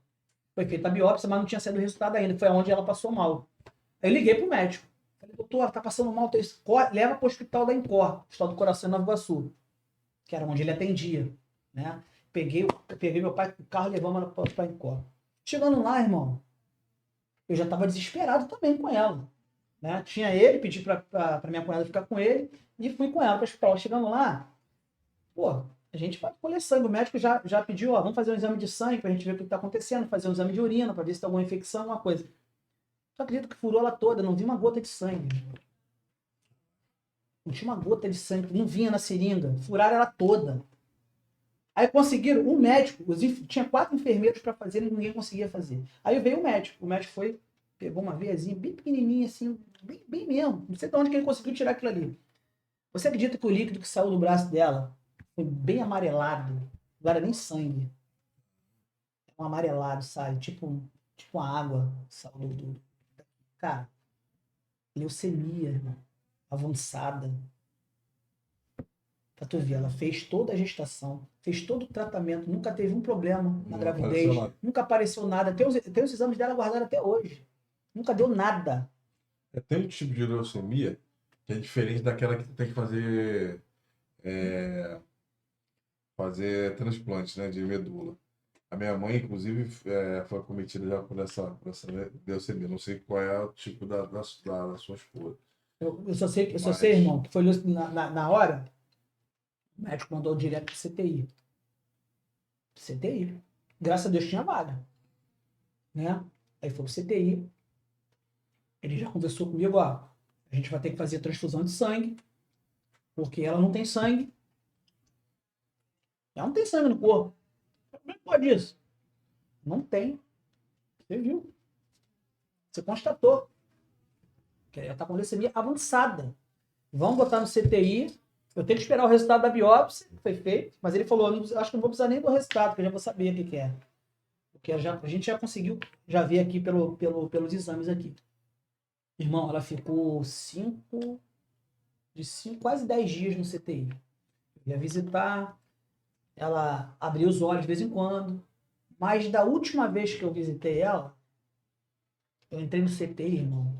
Foi feita a biópsia, mas não tinha saído o resultado ainda. Foi onde ela passou mal. Aí eu liguei pro médico. Falei, doutor, ela tá passando mal. Leva pro hospital da Incor, Hospital do Coração em Nova Iguaçu, que era onde ele atendia. Né? Peguei meu pai com o carro e levamos ela para a Incor. Chegando lá, irmão, eu já estava desesperado também com ela. Né? Tinha ele, pedi para minha cunhada ficar com ele e fui com ela para o hospital. Chegando lá, pô, a gente vai colher sangue. O médico já pediu, ó, vamos fazer um exame de sangue para a gente ver o que está acontecendo, fazer um exame de urina para ver se tem alguma infecção, alguma coisa. Só acredito que furou ela toda, não vi uma gota de sangue. Não tinha uma gota de sangue, não vinha na seringa. Furaram ela toda. Aí conseguiram, o médico, tinha 4 enfermeiros para fazer e ninguém conseguia fazer. Aí veio o médico foi, pegou uma veiazinha bem pequenininha, assim, bem mesmo. Não sei de onde que ele conseguiu tirar aquilo ali. Você acredita que o líquido que saiu do braço dela foi bem amarelado? Não era nem sangue. Um amarelado, sabe? Tipo uma água. Saiu Cara, leucemia, irmão. Avançada. Pra tu ver, ela fez toda a gestação, fez todo o tratamento, nunca teve um problema na Não gravidez, apareceu nada. nunca apareceu nada. Tem os exames dela guardados até hoje. Nunca deu nada. Tem um tipo de leucemia que é diferente daquela que tu tem que fazer transplante, né, de medula. A minha mãe, inclusive, foi acometida já por essa leucemia. Não sei qual é o tipo da sua esposa. Eu só sei, Mas- irmão, que foi na hora, o médico mandou direto pro CTI. CTI. Graças a Deus tinha vaga. Né? Aí foi pro CTI. Ele já conversou comigo, ó. A gente vai ter que fazer transfusão de sangue, porque ela não tem sangue. Ela não tem sangue no corpo. Como é que pode isso? Não tem. Você viu. Você constatou. Que ela está com leucemia avançada. Vamos botar no CTI. Eu tenho que esperar o resultado da biópsia, que foi feito, mas ele falou, acho que não vou precisar nem do resultado, porque eu já vou saber o que é. Porque a gente já conseguiu, já ver aqui pelos exames aqui. Irmão, ela ficou quase 10 dias no CTI. Eu ia visitar, ela abriu os olhos de vez em quando, mas da última vez que eu visitei ela, eu entrei no CTI, irmão,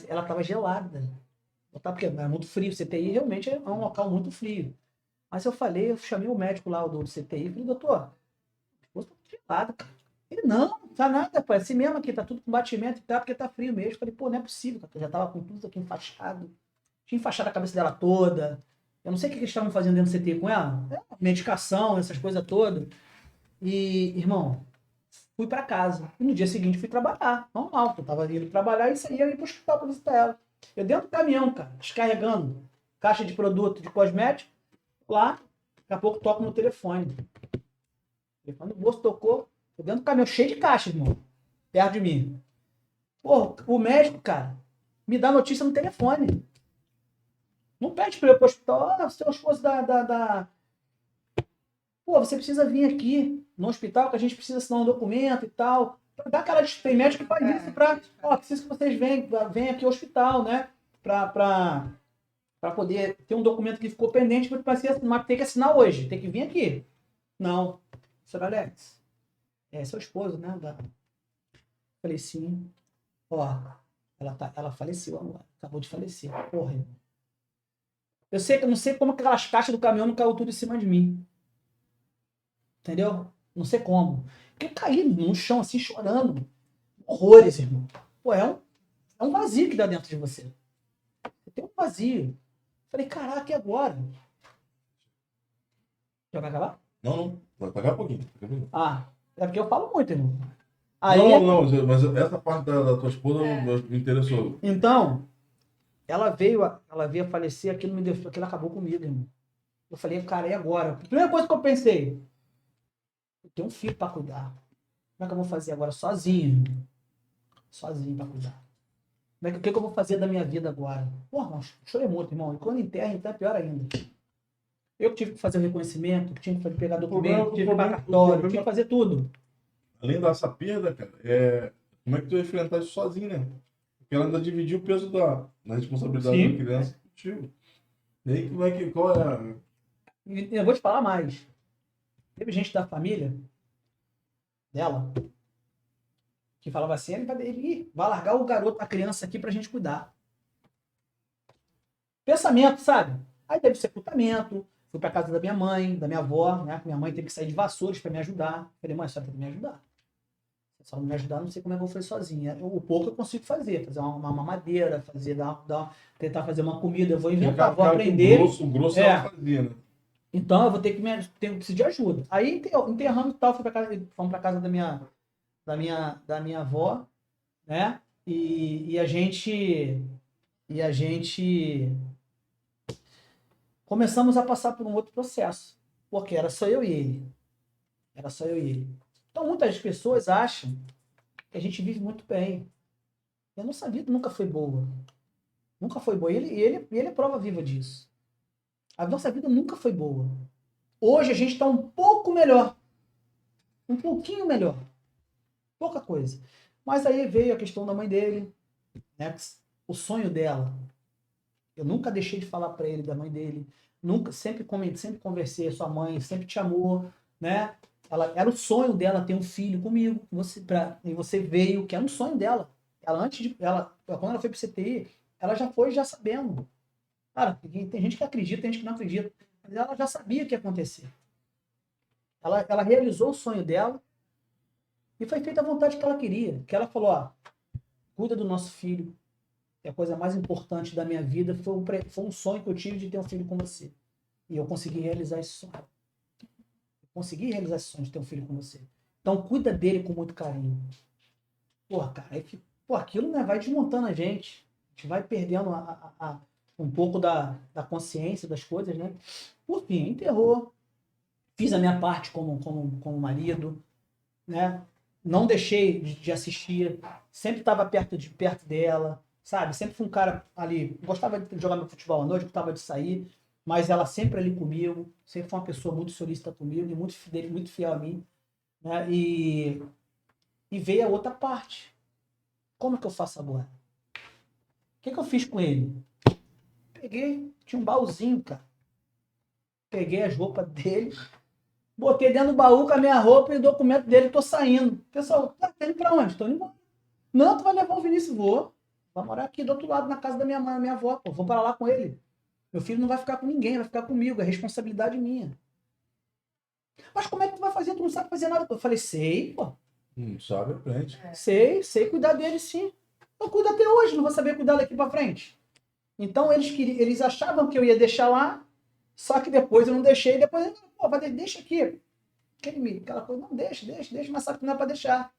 ela estava gelada. Porque é muito frio, o CTI realmente é um local muito frio. Mas eu chamei o médico lá do CTI e falei, doutor, o tá gelado, cara. Ele, não tá nada, pô, é assim mesmo aqui, tá tudo com batimento e tal, porque tá frio mesmo. Eu falei, pô, não é possível, cara. Eu já tava com tudo aqui enfaixado. Tinha enfaixado a cabeça dela toda. Eu não sei o que eles estavam fazendo dentro do CTI com ela. Medicação, essas coisas todas. E, irmão, fui pra casa. E no dia seguinte fui trabalhar. Normal, porque eu tava indo trabalhar e saía ir pro hospital pra visitar ela. Eu dentro do caminhão, cara, descarregando caixa de produto de cosmético. Lá, daqui a pouco toco no telefone. Quando o bolso tocou, eu dentro do caminhão, cheio de caixa, irmão. Perto de mim. Pô, o médico, cara, me dá notícia no telefone. Não pede pra eu ir pro hospital. Ah, seu esposo Pô, você precisa vir aqui no hospital que a gente precisa assinar um documento e tal. Dá aquela tem médico que faz isso pra... Ó, preciso que vocês venham aqui ao hospital, né? Pra poder ter um documento que ficou pendente, mas tem que assinar hoje. Tem que vir aqui. Não. Senhor Alex, é seu esposo, né? Falei, sim. Ó, ela faleceu agora. Acabou de falecer. Porra, irmão. Eu não sei como aquelas caixas do caminhão não caiu tudo em cima de mim. Entendeu? Não sei como. Porque eu caí no chão, assim, chorando. Horrores, irmão. Pô, é um vazio que dá dentro de você. Você tem um vazio. Falei, caraca, e agora? Já vai acabar? Não. Vai pagar um pouquinho. Ah, é porque eu falo muito, irmão. Aí, Não, mas essa parte da tua esposa me interessou. então, ela veio a falecer, aquilo acabou comigo, irmão. Eu falei, cara, e agora? A primeira coisa que eu pensei, eu tenho um filho pra cuidar. Como é que eu vou fazer agora? Sozinho, irmão. Sozinho pra cuidar. O que eu vou fazer da minha vida agora? Porra, irmão, chorei muito, irmão. E quando enterra, então é pior ainda. Eu tive que fazer o reconhecimento, tive que pegar documento, tive que ir para cartório, tive que fazer tudo. Além dessa perda, cara, como é que tu ia enfrentar isso sozinho, né? Porque ela ainda dividiu o peso da responsabilidade Sim. da criança contigo. E aí, qual é Eu vou te falar mais. Teve gente da família dela que falava assim, ele vai largar o garoto, a criança aqui pra gente cuidar. Pensamento, sabe? Aí teve sepultamento, fui pra casa da minha mãe, da minha avó, né? Minha mãe teve que sair de Vassouras pra me ajudar. Falei, mãe, a senhora tem que me ajudar. Se ela não me ajudar, não sei como é que eu vou fazer sozinha. O pouco eu consigo fazer uma mamadeira, tentar fazer uma comida, eu vou inventar, vou aprender. O grosso ela fazia, né? Então eu vou ter que precisar de ajuda. Aí enterrando e tal, fomos pra casa da minha avó, né? E a gente começamos a passar por um outro processo, porque era só eu e ele. Era só eu e ele. Então muitas pessoas acham que a gente vive muito bem. E a nossa vida nunca foi boa. Nunca foi boa. E ele é prova viva disso. A nossa vida nunca foi boa. Hoje a gente está um pouco melhor. Um pouquinho melhor. Pouca coisa. Mas aí veio a questão da mãe dele, né? O sonho dela. Eu nunca deixei de falar para ele da mãe dele. nunca, sempre conversei, sua mãe sempre te amou, né? Ela, era o sonho dela ter um filho comigo, e você veio, que era um sonho dela. Ela, quando ela foi pro CTI, ela já foi sabendo. Cara, tem gente que acredita, tem gente que não acredita, mas ela já sabia o que ia acontecer. Ela realizou o sonho dela e foi feita a vontade que ela queria. Que ela falou, ó, cuida do nosso filho, é a coisa mais importante da minha vida, foi um sonho que eu tive de ter um filho com você. E eu consegui realizar esse sonho. Consegui realizar esse sonho de ter um filho com você. Então, cuida dele com muito carinho. Porra, cara, aquilo, né, vai desmontando a gente. A gente vai perdendo um pouco da consciência das coisas, né? Por fim, enterrou. Fiz a minha parte como marido, né? Não deixei de assistir. Sempre estava perto dela, sabe? Sempre fui um cara ali. Gostava de jogar meu futebol à noite, gostava de sair. Mas ela sempre ali comigo, sempre foi uma pessoa muito solícita comigo e muito fiel a mim. Né? E veio a outra parte. Como que eu faço agora? O que eu fiz com ele? Peguei, tinha um baúzinho, cara. Peguei as roupas dele, botei dentro do baú com a minha roupa e o documento dele, tô saindo. Pessoal, tá indo pra onde? Tô indo embora. Não, tu vai levar o Vinícius, vou. Vai morar aqui do outro lado, na casa da minha mãe, minha avó. Pô, vou para lá com ele. Meu filho não vai ficar com ninguém, vai ficar comigo, é responsabilidade minha. Mas como é que tu vai fazer? Tu não sabe fazer nada. Eu falei, sei, pô. Sabe, aprende. Sei cuidar dele sim. Eu cuido até hoje, não vou saber cuidar daqui pra frente. Então eles achavam que eu ia deixar lá, só que depois eu não deixei, depois eu pô, deixa aqui. Aquela coisa, não, deixa, mas sabe que não é pra deixar.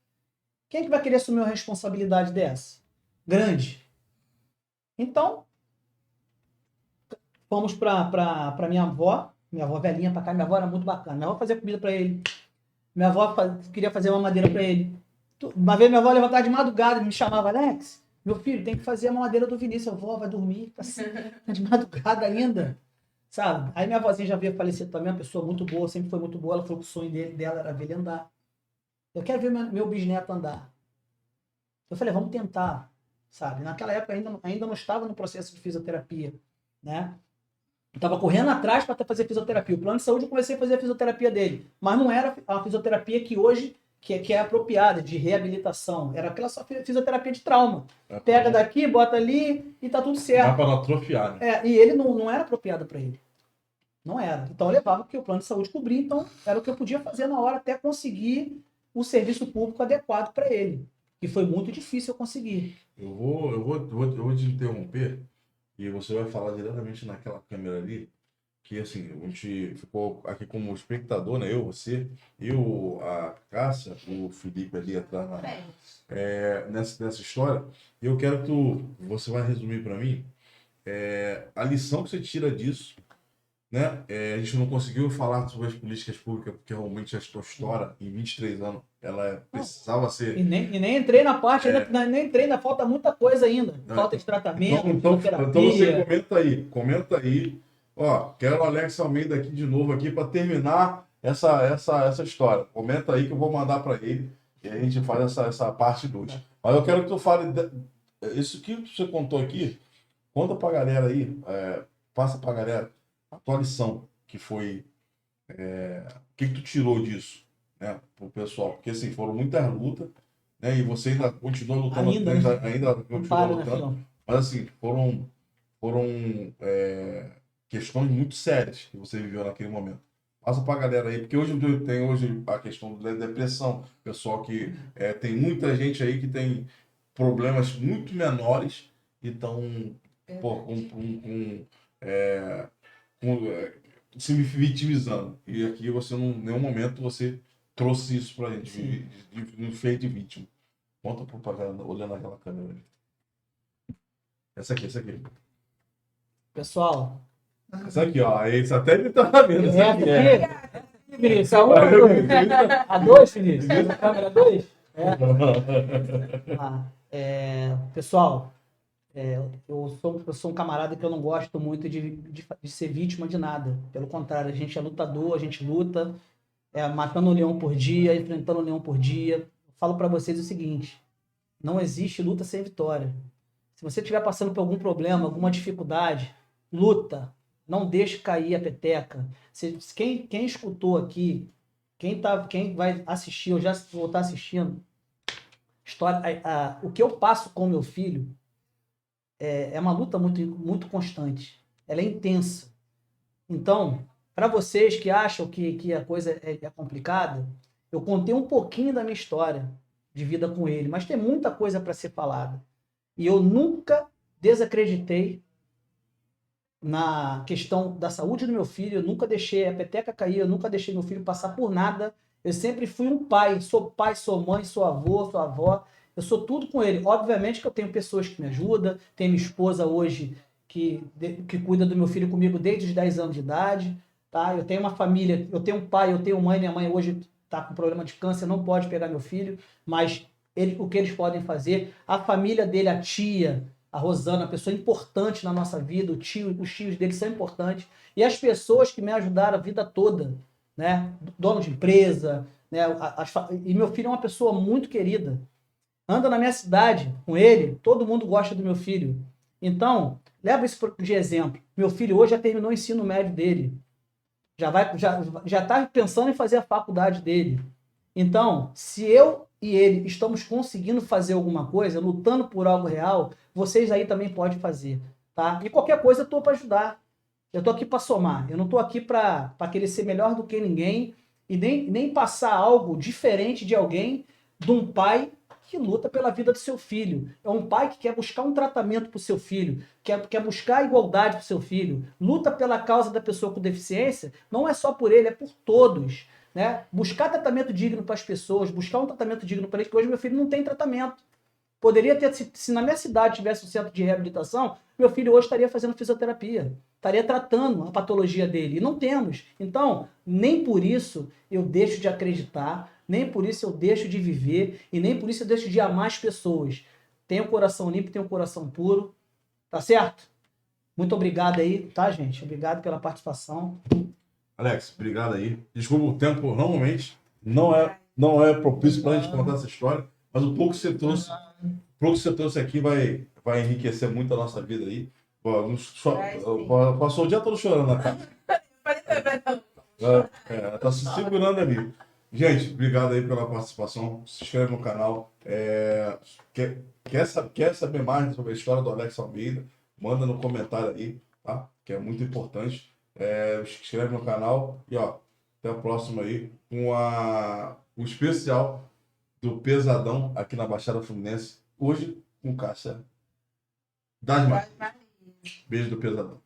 Quem é que vai querer assumir uma responsabilidade dessa? Grande. Então, fomos pra minha avó velhinha pra cá, minha avó era muito bacana. Minha avó fazia comida pra ele. Minha avó queria fazer uma madeira pra ele. Uma vez minha avó levantava de madrugada e me chamava, Alex, meu filho, tem que fazer a mamadeira do Vinícius. A avó vai dormir, tá de madrugada ainda. Sabe? Aí minha avózinha já veio falecer também, uma pessoa muito boa, sempre foi muito boa. Ela falou que o sonho dela era ver ele andar. Eu quero ver meu bisneto andar. Eu falei, vamos tentar, sabe? Naquela época ainda não estava no processo de fisioterapia, né? Eu estava correndo atrás para fazer fisioterapia. O plano de saúde eu comecei a fazer a fisioterapia dele, mas não era a fisioterapia que hoje que é apropriada, de reabilitação. Era aquela só fisioterapia de trauma. Pega daqui, bota ali e tá tudo certo. Dá para atrofiar, né? E ele não era apropriado para ele. Não era. Então eu levava o que o plano de saúde cobria, então era o que eu podia fazer na hora até conseguir o serviço público adequado para ele. E foi muito difícil eu conseguir. Eu vou te interromper e você vai falar diretamente naquela câmera ali, que assim, a gente ficou aqui como espectador, né? Eu, a Cássia, o Felipe ali atrás nessa história. E eu quero que você vai resumir para mim a lição que você tira disso, né? A gente não conseguiu falar sobre as políticas públicas, porque realmente a sua história, em 23 anos, ela precisava ser... E nem entrei na parte, nem entrei, ainda falta muita coisa ainda. Falta de tratamento, então você comenta aí. Ó, quero o Alex Almeida aqui de novo aqui para terminar essa história. Comenta aí que eu vou mandar para ele e a gente faz essa parte 2. Mas eu quero que tu fale isso que você contou aqui. Conta para a galera aí, passa para a galera a tua lição, que foi o que tu tirou disso, né, pro pessoal, porque assim, foram muitas lutas, né, e você ainda continua lutando, ainda continua lutando, mas assim, foram questões muito sérias que você viveu naquele momento. Passa pra galera aí, porque hoje tem a questão da depressão, pessoal que tem muita gente aí que tem problemas muito menores e estão se vitimizando. E aqui você, em nenhum momento, você trouxe isso pra gente, de feito de vítima. Conta pro propaganda, olhando aquela câmera ali. Essa aqui. Pessoal. Essa aqui, ó. Esse até ele tá vendo. Essa aqui. Vinícius, a 2, Vinícius? A câmera 2? Pessoal, eu sou um camarada que eu não gosto muito de ser vítima de nada. Pelo contrário, a gente é lutador, a gente luta, matando um leão por dia, enfrentando um leão por dia. Eu falo para vocês o seguinte, não existe luta sem vitória. Se você estiver passando por algum problema, alguma dificuldade, luta, não deixe cair a peteca. Quem escutou aqui, quem vai assistir, ou já vou estar assistindo, o que eu passo com meu filho é uma luta muito, muito constante. Ela é intensa. Então, para vocês que acham que a coisa é complicada, eu contei um pouquinho da minha história de vida com ele, mas tem muita coisa para ser falada. E eu nunca desacreditei na questão da saúde do meu filho, eu nunca deixei a peteca cair, eu nunca deixei meu filho passar por nada. Eu sempre fui um pai, sou mãe, sou avô, sou avó, eu sou tudo com ele. Obviamente que eu tenho pessoas que me ajudam, tenho minha esposa hoje que cuida do meu filho comigo desde os 10 anos de idade, tá? Eu tenho uma família, eu tenho um pai, eu tenho mãe, minha mãe hoje está com problema de câncer, não pode pegar meu filho, mas o que eles podem fazer, a família dele, a tia, a Rosana, uma pessoa importante na nossa vida, os tios dele são importantes, e as pessoas que me ajudaram a vida toda, né? Dono de empresa, né? E meu filho é uma pessoa muito querida. Anda na minha cidade com ele, todo mundo gosta do meu filho. Então, leva isso de exemplo. Meu filho hoje já terminou o ensino médio dele. Já está pensando em fazer a faculdade dele. Então, se eu e ele estamos conseguindo fazer alguma coisa, lutando por algo real, vocês aí também podem fazer, tá? E qualquer coisa eu estou para ajudar. Eu estou aqui para somar. Eu não estou aqui para querer ser melhor do que ninguém e nem passar algo diferente de alguém, de um pai que luta pela vida do seu filho. É um pai que quer buscar um tratamento para o seu filho, quer buscar a igualdade para o seu filho, luta pela causa da pessoa com deficiência, não é só por ele, é por todos. Né? Buscar tratamento digno para as pessoas, buscar um tratamento digno para ele, que hoje meu filho não tem tratamento. Poderia ter, se na minha cidade tivesse um centro de reabilitação, meu filho hoje estaria fazendo fisioterapia, estaria tratando a patologia dele, e não temos. Então, nem por isso eu deixo de acreditar, nem por isso eu deixo de viver, e nem por isso eu deixo de amar as pessoas. Tenho um coração limpo, tenho um coração puro, tá certo? Muito obrigado aí, tá, gente? Obrigado pela participação. Alex, obrigado aí. Desculpa o tempo, normalmente não é propício para a gente contar essa história, mas o pouco que você trouxe aqui vai enriquecer muito a nossa vida aí. Passou o dia todo chorando na cara. Tá se segurando ali. Gente, obrigado aí pela participação. Se inscreve no canal. Quer saber mais sobre a história do Alex Almeida? Manda no comentário aí, tá? Que é muito importante. Se inscreve no canal e ó, até a próxima aí com o especial do Pesadão aqui na Baixada Fluminense. Hoje com Cássia das Marinhas. Beijo do Pesadão.